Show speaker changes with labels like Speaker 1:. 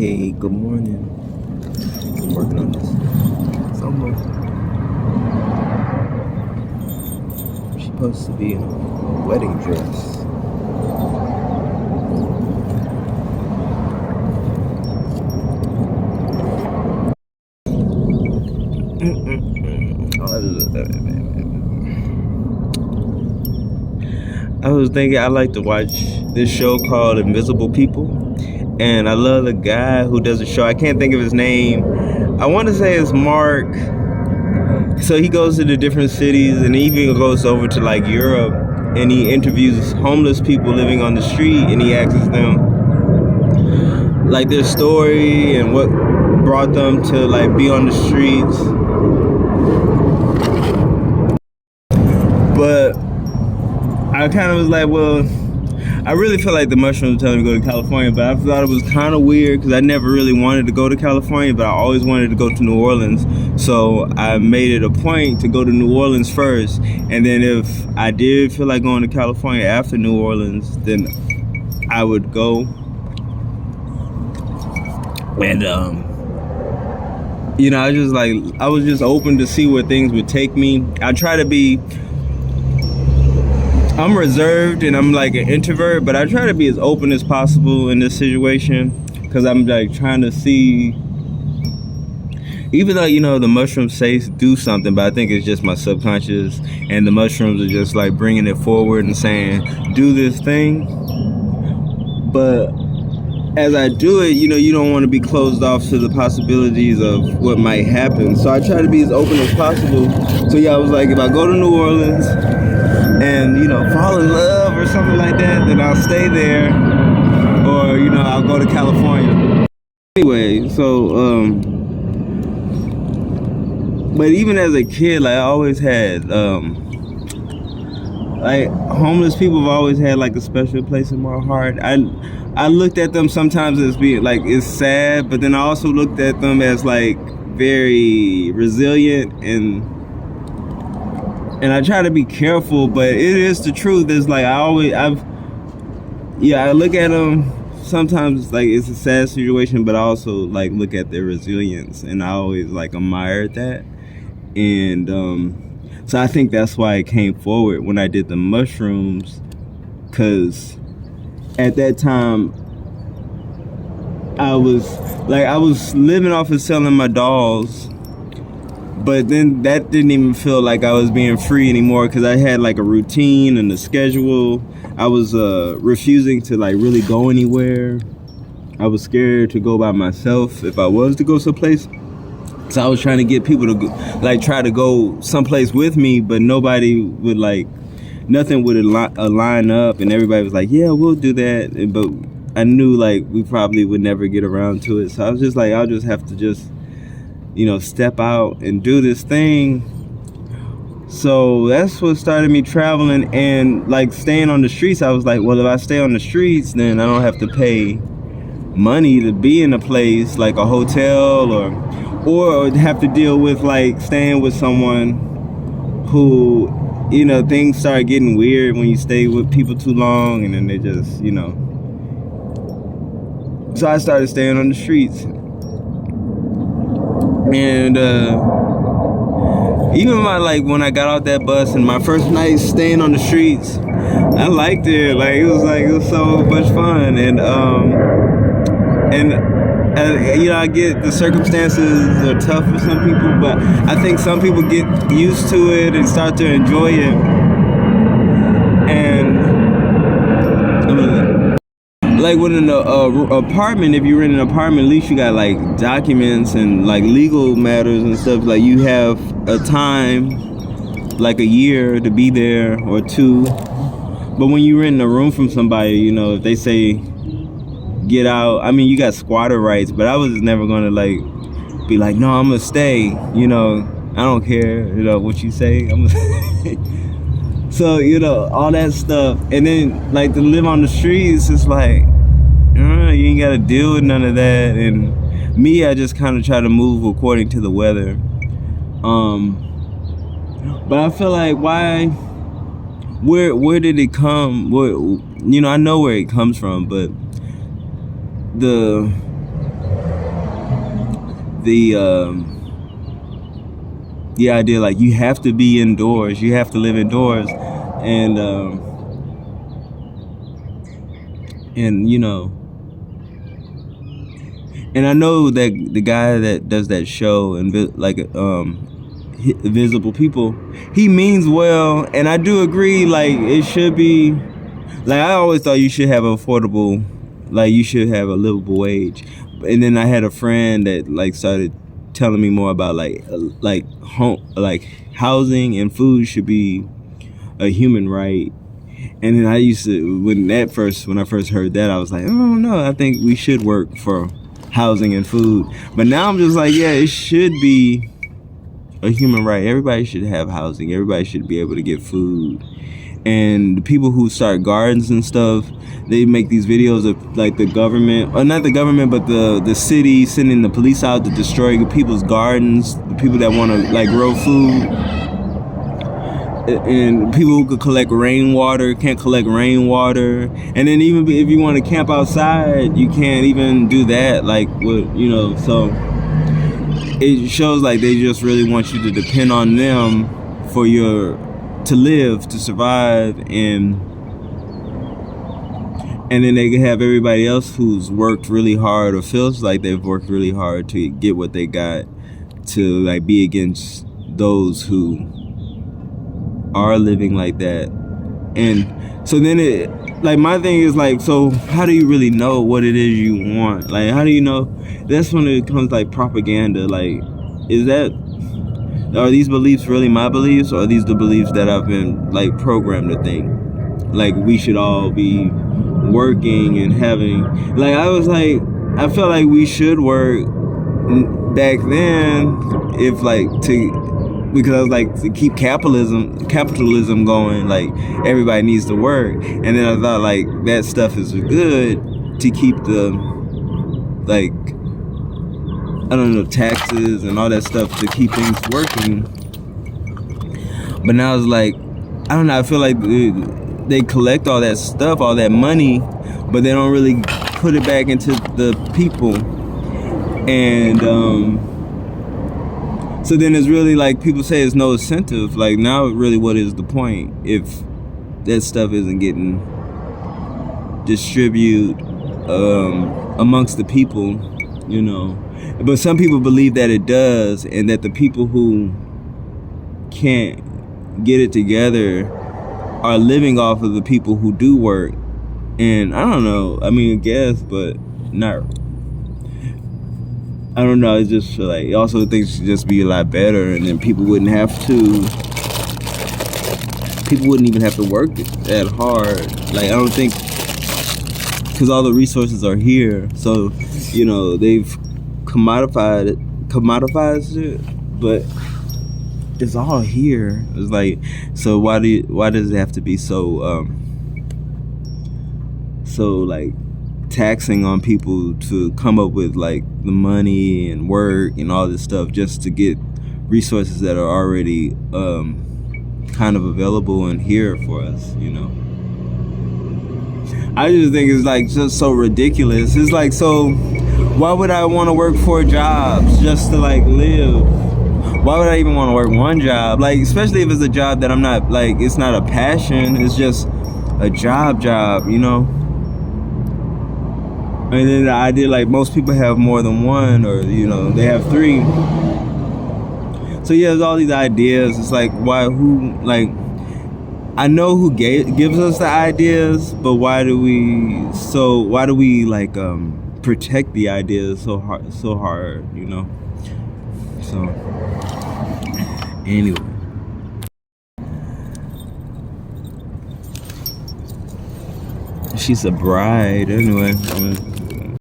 Speaker 1: Hey, good morning. I'm working on this. It's almost. She's supposed to be in a wedding dress. I was thinking I like to watch this show called Invisible People, and I love the guy who does the show. I can't think of his name. I want to say it's Mark. So he goes to the different cities, and he even goes over to like Europe, and he interviews homeless people living on the street, and he asks them like their story and what brought them to like be on the streets. But I kind of was like, well, I really feel like the mushrooms telling me to go to California, but I thought it was kind of weird because I never really wanted to go to California, but I always wanted to go to New Orleans. So I made it a point to go to New Orleans first, and then if I did feel like going to California after New Orleans, then I would go. And I was just open to see where things would take me. I try to be. I'm reserved and I'm like an introvert, but I try to be as open as possible in this situation because I'm like trying to see, even though the mushrooms say do something, but I think it's just my subconscious, and the mushrooms are just like bringing it forward and saying do this thing. But as I do it, you don't want to be closed off to the possibilities of what might happen. So I try to be as open as possible. So yeah, I was like, if I go to New Orleans and fall in love or something like that, then I'll stay there, or I'll go to California. Anyway, so but even as a kid, like I always had like homeless people have always had like a special place in my heart. I looked at them sometimes as being like, it's sad, but then I also looked at them as like very resilient, and I try to be careful, but it is the truth. It's like I look at them sometimes like it's a sad situation, but I also like look at their resilience, and I always like admired that. And so I think that's why it came forward when I did the mushrooms, because at that time I was living off of selling my dolls, but then that didn't even feel like I was being free anymore, because I had like a routine and a schedule. I was refusing to like really go anywhere. I was scared to go by myself if I was to go someplace. So I was trying to get people to try to go someplace with me, but nobody would nothing would align up, and everybody was like, yeah, we'll do that. But I knew like we probably would never get around to it. So I was just like, I'll just have to step out and do this thing. So that's what started me traveling and like staying on the streets. I was like, well, if I stay on the streets, then I don't have to pay money to be in a place like a hotel, or have to deal with like staying with someone who, things start getting weird when you stay with people too long, and then they just, So I started staying on the streets. And even when I got off that bus and my first night staying on the streets, I liked it. It was so much fun. And I get the circumstances are tough for some people, but I think some people get used to it and start to enjoy it. And like with an apartment, if you rent an apartment, at least you got like documents and like legal matters and stuff. Like you have a time, like a year to be there or two. But when you rent a room from somebody, if they say get out, I mean, you got squatter rights, but I was never gonna be like, no, I'm gonna stay. I don't care, what you say. So, all that stuff. And then to live on the streets, it's like, you ain't gotta deal with none of that. And me, I just kind of try to move according to the weather. But I feel like where did it come? I know where it comes from, but the the idea like you have to be indoors, you have to live indoors, and you know, and I know that the guy that does that show and Invisible People, he means well, and I do agree. Like it should be, like I always thought you should have affordable, like you should have a livable wage. And then I had a friend that like started telling me more about like home, like housing and food should be a human right. And then I used to, when I first heard that, I was like, oh no, I think we should work for housing and food. But now I'm just like, yeah, it should be a human right. Everybody should have housing. Everybody should be able to get food. And the people who start gardens and stuff, they make these videos of like the government, or not the government, but the city sending the police out to destroy people's gardens, the people that want to like grow food. And people who could collect rainwater can't collect rainwater. And then even if you want to camp outside, you can't even do that. Like, you know, so it shows like they just really want you to depend on them for to live, to survive, and then they can have everybody else who's worked really hard or feels like they've worked really hard to get what they got, to like be against those who are living like that. And so then like my thing is like, so how do you really know what it is you want? Like how do you know? That's when it comes like propaganda. Like, are these beliefs really my beliefs, or are these the beliefs that I've been like programmed to think? Like we should all be working and having, like I felt like we should work back then, if like because I was like, to keep capitalism going, like everybody needs to work. And then I thought like that stuff is good to keep the, like, I don't know, taxes and all that stuff to keep things working. But now it's like, I don't know, I feel like they collect all that stuff, all that money, but they don't really put it back into the people. And so then it's really like, people say there's no incentive. Like now really, what is the point if that stuff isn't getting distributed amongst the people, you know? But some people believe that it does, and that the people who can't get it together are living off of the people who do work. And I don't know, I mean, I guess, but not, I don't know, it's just like, also things should just be a lot better, and then people wouldn't even have to work that hard. Like I don't think, because all the resources are here, so you know they've commodifized it, but it's all here. It's like, so why does it have to be so like taxing on people to come up with like the money and work and all this stuff just to get resources that are already kind of available and here for us, you know? I just think it's like just so ridiculous. It's like, so why would I want to work 4 jobs just to like live? Why would I even want to work one job? Like, especially if it's a job that I'm not, like, it's not a passion, it's just a job, you know? And then the idea, like, most people have more than one, or, you know, they have 3. So yeah, there's all these ideas. It's like, I know who gives us the ideas, but why do we like protect the ideas so hard, you know? So anyway, she's a bride anyway.